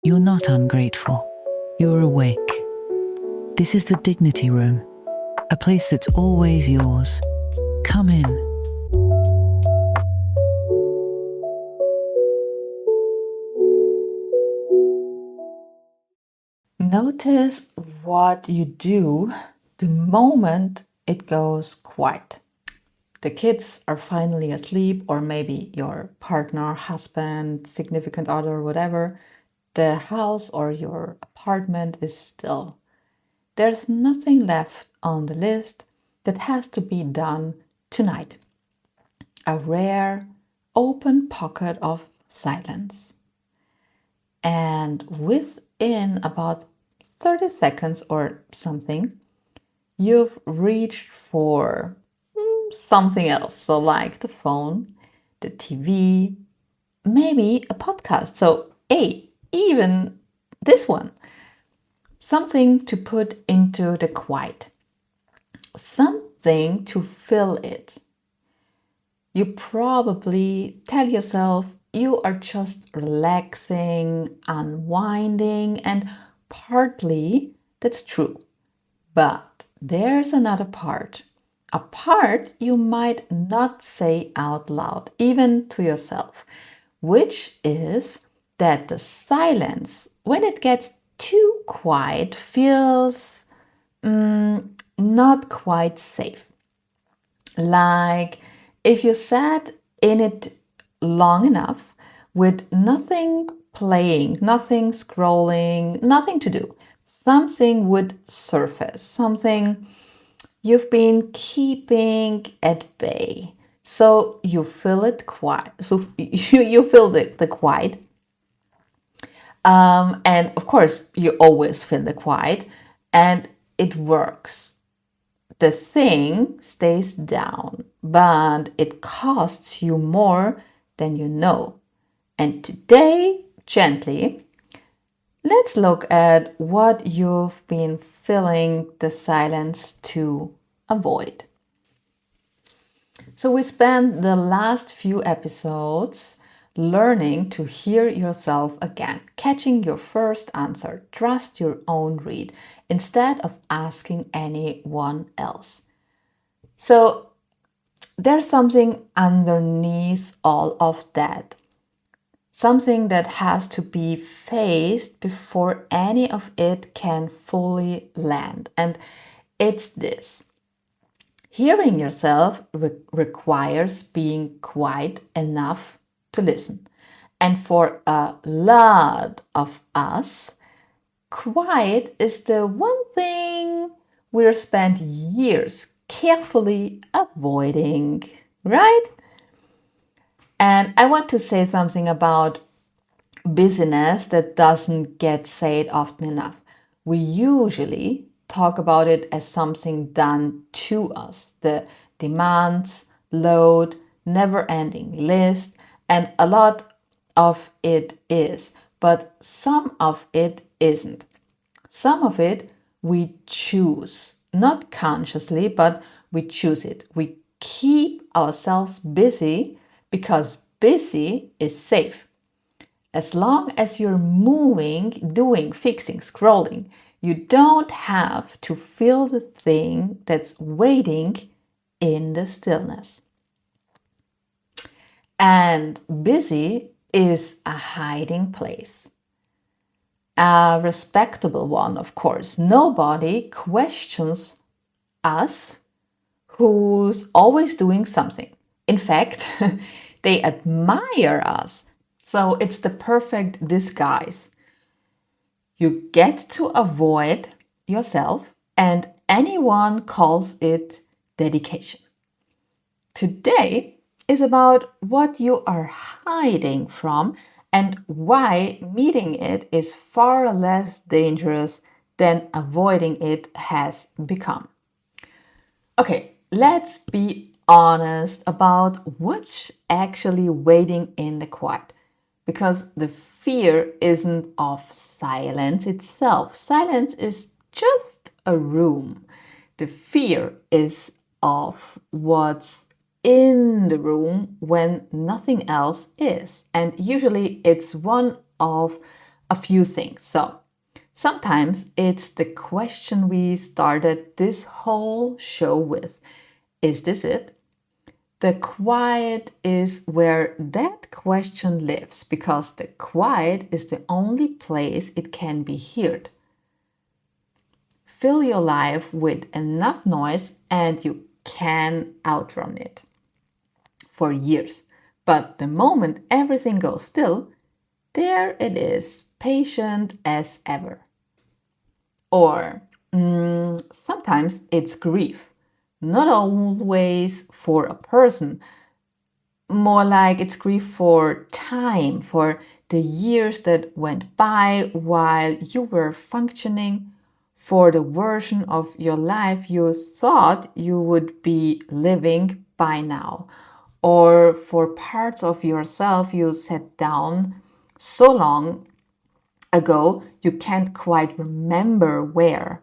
You're not ungrateful. You're awake. This is the Dignity Room, a place that's always yours. Come in. Notice what you do the moment it goes quiet. The kids are finally asleep, or maybe your partner, husband, significant other, whatever. The house or your apartment is still. There's nothing left on the list that has to be done tonight. A rare, open pocket of silence. And within about 30 seconds or something, you've reached for something else. So, like the phone, the TV, maybe a podcast. So, even this one. Something to put into the quiet, something to fill it. You probably tell yourself you are just relaxing, unwinding, and partly that's true. But there's another part, a part you might not say out loud, even to yourself, which is that the silence, when it gets too quiet, feels not quite safe. Like if you sat in it long enough with nothing playing, nothing scrolling, nothing to do, something would surface, something you've been keeping at bay. So you fill it quiet. So you fill the quiet. And of course, you always fill the quiet, and it works. The thing stays down, but it costs you more than you know. And today, gently, let's look at what you've been filling the silence to avoid. So we spent the last few episodes learning to hear yourself again, catching your first answer, trust your own read, instead of asking anyone else. So there's something underneath all of that. Something that has to be faced before any of it can fully land. And it's this. Hearing yourself requires being quiet enough to listen. And for a lot of us, quiet is the one thing we've spent years carefully avoiding, right? And I want to say something about busyness that doesn't get said often enough. We usually talk about it as something done to us, the demands, load, never ending list, and a lot of it is, but some of it isn't. Some of it we choose, not consciously, but we choose it. We keep ourselves busy because busy is safe. As long as you're moving, doing, fixing, scrolling, you don't have to feel the thing that's waiting in the stillness. And busy is a hiding place. A respectable one, of course. Nobody questions us who's always doing something. In fact, they admire us. So it's the perfect disguise. You get to avoid yourself, and anyone calls it dedication. Today is about what you are hiding from and why meeting it is far less dangerous than avoiding it has become. Okay, let's be honest about what's actually waiting in the quiet. Because the fear isn't of silence itself. Silence is just a room. The fear is of what's in the room when nothing else is. And usually it's one of a few things. So sometimes it's the question we started this whole show with. Is this it? The quiet is where that question lives because the quiet is the only place it can be heard. Fill your life with enough noise and you can outrun it for years. But the moment everything goes still, there it is, patient as ever. Or sometimes it's grief, not always for a person, more like it's grief for time, for the years that went by while you were functioning, for the version of your life you thought you would be living by now, or for parts of yourself you set down so long ago you can't quite remember where.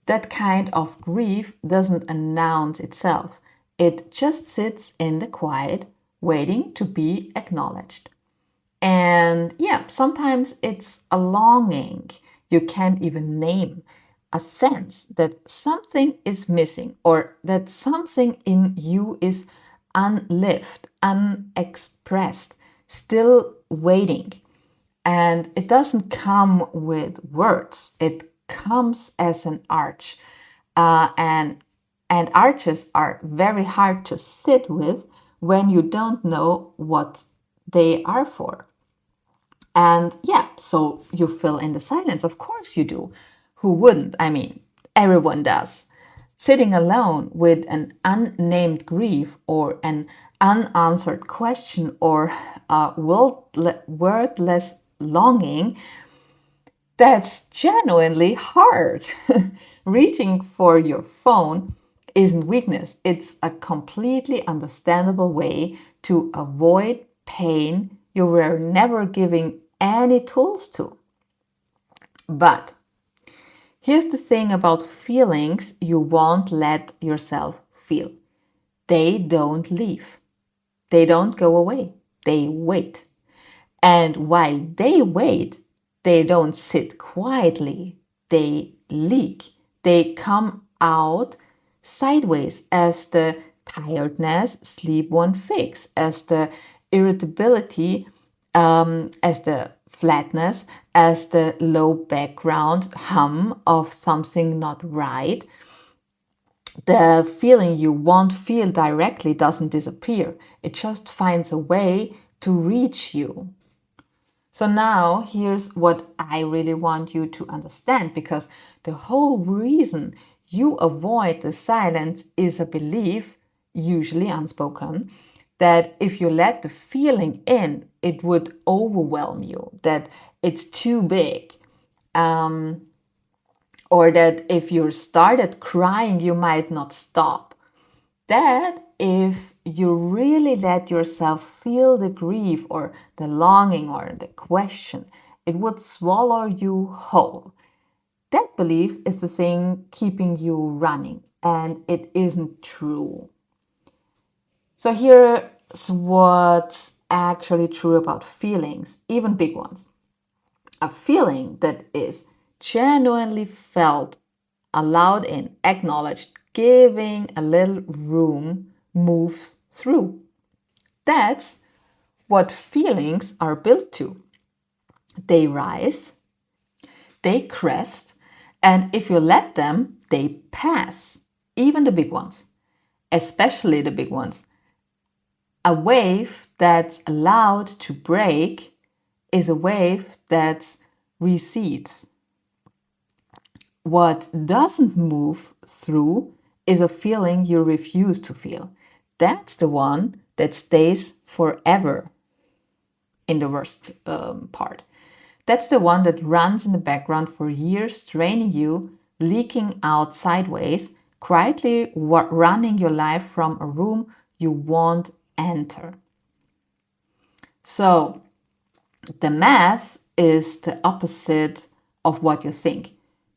That kind of grief doesn't announce itself. It just sits in the quiet, waiting to be acknowledged. And yeah, sometimes it's a longing you can't even name, a sense that something is missing or that something in you is unlived, unexpressed, still waiting. And it doesn't come with words, it comes as an arch. And arches are very hard to sit with when you don't know what they are for. And yeah, so you fill in the silence. Of course you do. Who wouldn't? I mean, everyone does. Sitting alone with an unnamed grief or an unanswered question or a wordless longing, that's genuinely hard. Reaching for your phone isn't weakness, it's a completely understandable way to avoid pain you were never giving any tools to. But here's the thing about feelings you won't let yourself feel. They don't leave. They don't go away. They wait. And while they wait, they don't sit quietly. They leak. They come out sideways as the tiredness sleep won't fix, as the irritability, as the flatness, as the low background hum of something not right. The feeling you won't feel directly doesn't disappear. It just finds a way to reach you. So now here's what I really want you to understand, because the whole reason you avoid the silence is a belief, usually unspoken, that if you let the feeling in, it would overwhelm you, that it's too big. Or that if you started crying, you might not stop. That if you really let yourself feel the grief or the longing or the question, it would swallow you whole. That belief is the thing keeping you running, and it isn't true. So here's what's actually true about feelings, even big ones. A feeling that is genuinely felt, allowed in, acknowledged, giving a little room, moves through. That's what feelings are built to. They rise, they crest, and if you let them, they pass, even the big ones, especially the big ones. A wave that's allowed to break is a wave that recedes. What doesn't move through is a feeling you refuse to feel. That's the one that stays forever in the worst part. That's the one that runs in the background for years, draining you, leaking out sideways, quietly running your life from a room you won't enter. So, the math is the opposite of what you think.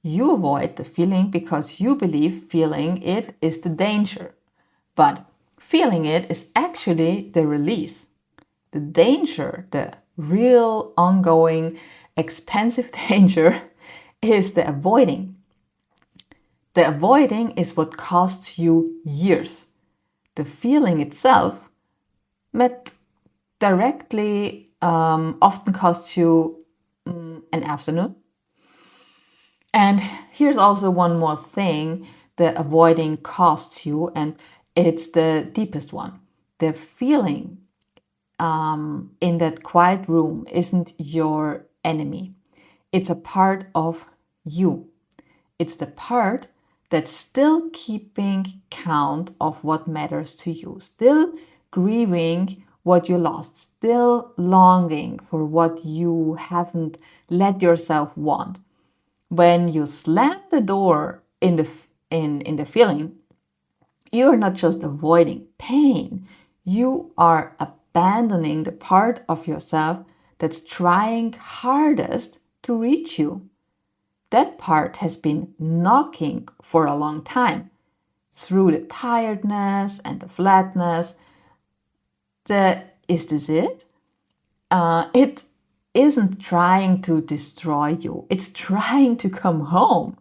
You avoid the feeling because you believe feeling it is the danger. But feeling it is actually the release. The danger, the real ongoing expensive danger is the avoiding. The avoiding is what costs you years. The feeling itself met directly often costs you an afternoon. And here's also one more thing the avoiding costs you, and it's the deepest one. The feeling in that quiet room isn't your enemy. It's a part of you. It's the part that's still keeping count of what matters to you, still grieving what you lost, still longing for what you haven't let yourself want. When you slam the door in the feeling, you're not just avoiding pain, you are abandoning the part of yourself that's trying hardest to reach you. That part has been knocking for a long time through the tiredness and the flatness. Is this it? It isn't trying to destroy you, it's trying to come home.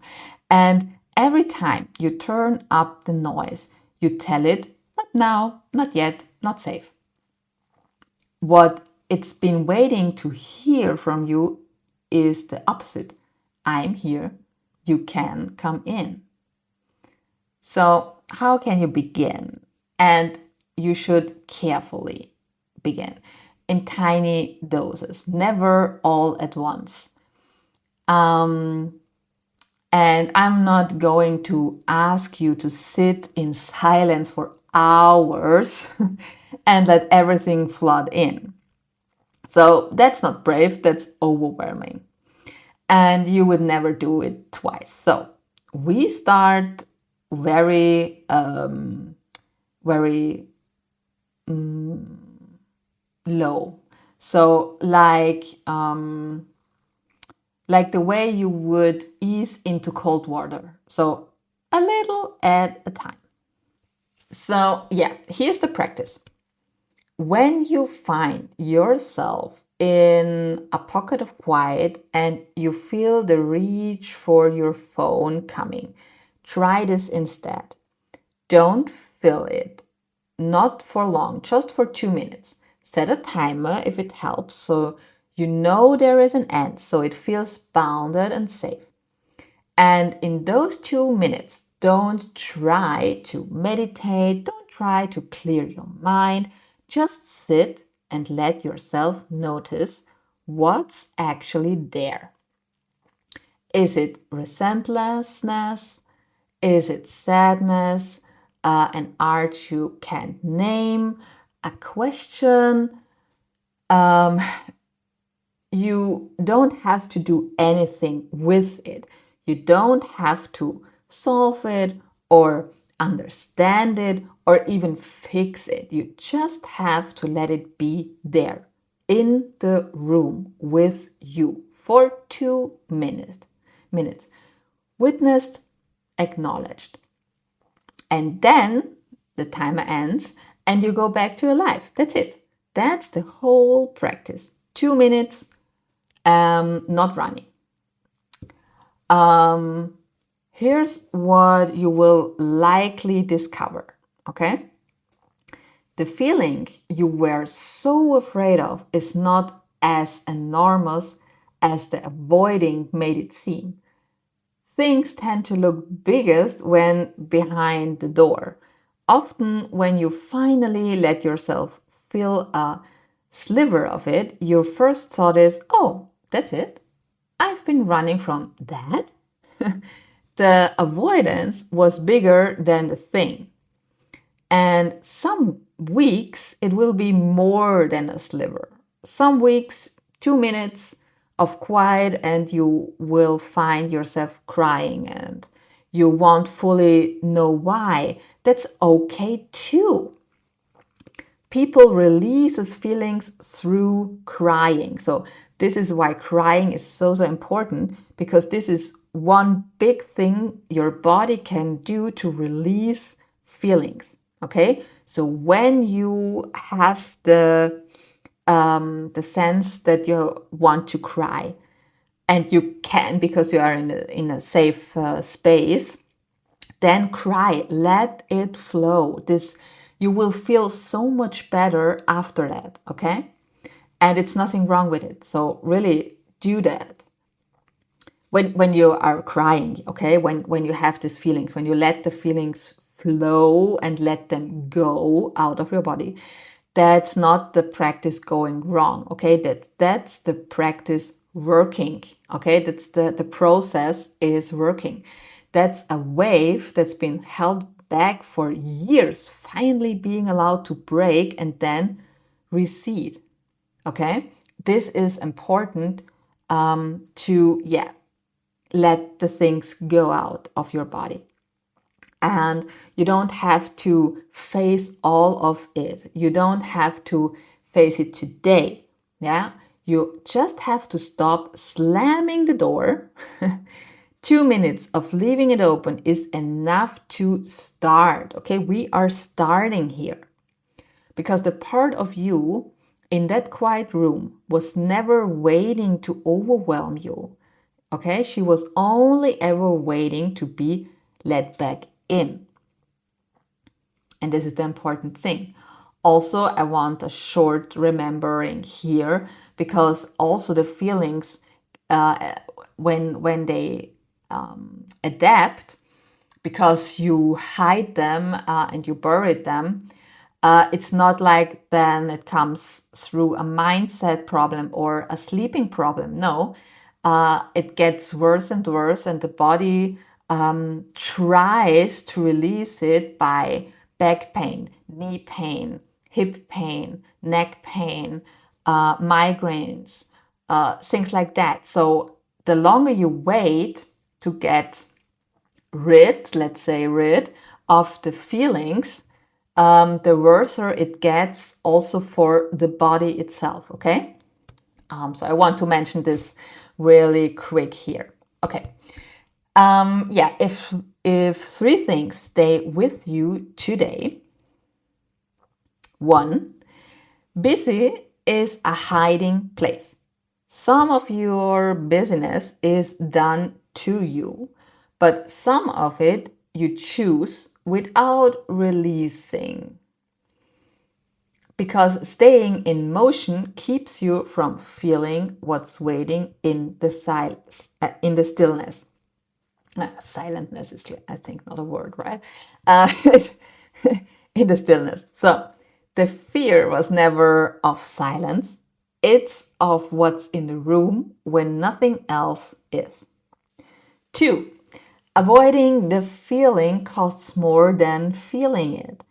And every time you turn up the noise, you tell it, not now, not yet, not safe. What it's been waiting to hear from you is the opposite. I'm here, you can come in. So, how can you begin? And you should carefully begin in tiny doses, never all at once. And I'm not going to ask you to sit in silence for hours and let everything flood in. So that's not brave, that's overwhelming. And you would never do it twice. So we start very, very low. So like the way you would ease into cold water. So a little at a time. So yeah, here's the practice. When you find yourself in a pocket of quiet and you feel the reach for your phone coming, try this instead. Don't fill it, not for long, just for 2 minutes. Set a timer if it helps, so you know there is an end, so it feels bounded and safe. And in those 2 minutes, don't try to meditate, don't try to clear your mind. Just sit and let yourself notice what's actually there. Is it resentlessness? Is it sadness? An art you can't name? A question? You don't have to do anything with it. You don't have to solve it or understand it or even fix it. You just have to let it be there in the room with you for 2 minutes. Witnessed, acknowledged. And then the timer ends and you go back to your life. That's it. That's the whole practice. 2 minutes, not running. Here's what you will likely discover, okay? The feeling you were so afraid of is not as enormous as the avoiding made it seem. Things tend to look biggest when behind the door. Often, when you finally let yourself feel a sliver of it, your first thought is, oh, that's it? I've been running from that? The avoidance was bigger than the thing. And some weeks it will be more than a sliver. Some weeks, 2 minutes of quiet, and you will find yourself crying and you won't fully know why. That's okay too. People releases feelings through crying. So this is why crying is so important, because this is one big thing your body can do to release feelings. Okay, so when you have the sense that you want to cry, and you can because you are in a safe space, then cry. Let it flow. You will feel so much better after that, okay? And it's nothing wrong with it. So really do that. When you are crying, okay, when you have these feelings, when you let the feelings flow and let them go out of your body, that's not the practice going wrong, okay? That's the practice working, okay? That's the process is working. That's a wave that's been held back for years, finally being allowed to break and then recede, okay? This is important to, let the things go out of your body. And you don't have to face all of it. You don't have to face it today. Yeah. You just have to stop slamming the door. 2 minutes of leaving it open is enough to start. Okay. We are starting here because the part of you in that quiet room was never waiting to overwhelm you. Okay. She was only ever waiting to be let back in. And this is the important thing. Also, I want a short remembering here because also the feelings when they adapt, because you hide them and you buried them, it's not like then it comes through a mindset problem or a sleeping problem. No, it gets worse and worse, and the body tries to release it by back pain, knee pain, hip pain, neck pain, migraines, things like that. So the longer you wait to get let's say rid of the feelings, the worse it gets also for the body itself, okay? So I want to mention this really quick here. Okay. If 3 things stay with you today. 1, busy is a hiding place. Some of your busyness is done to you, but some of it you choose without releasing. Because staying in motion keeps you from feeling what's waiting in the silence, in the stillness. Silentness is, I think, not a word, right? In the stillness. So the fear was never of silence. It's of what's in the room when nothing else is. 2, avoiding the feeling costs more than feeling it.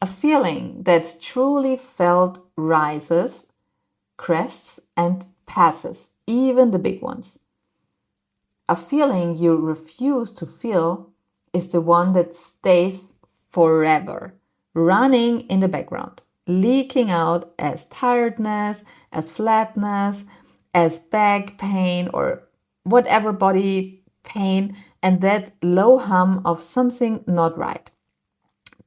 A feeling that's truly felt rises, crests, and passes, even the big ones. A feeling you refuse to feel is the one that stays forever, running in the background, leaking out as tiredness, as flatness, as back pain, or whatever body pain, and that low hum of something not right.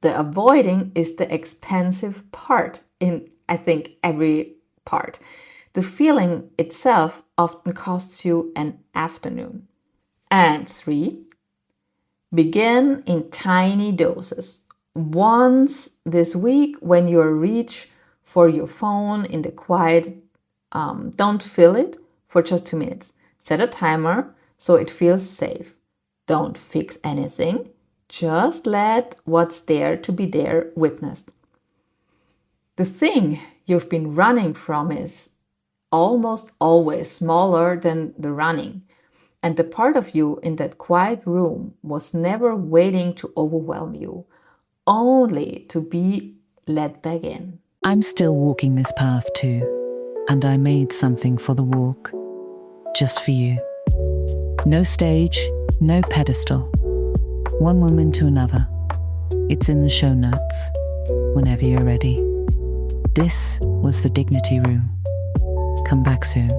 The avoiding is the expensive part in, I think, every part. The feeling itself often costs you an afternoon. And 3, begin in tiny doses. Once this week, when you reach for your phone in the quiet, don't fill it for just 2 minutes. Set a timer so it feels safe. Don't fix anything. Just let what's there to be there witnessed. The thing you've been running from is almost always smaller than the running. And the part of you in that quiet room was never waiting to overwhelm you, only to be let back in. I'm still walking this path too, and I made something for the walk, just for you. No stage, no pedestal. One woman to another. It's in the show notes, whenever you're ready. This was the Dignity Room. Come back soon.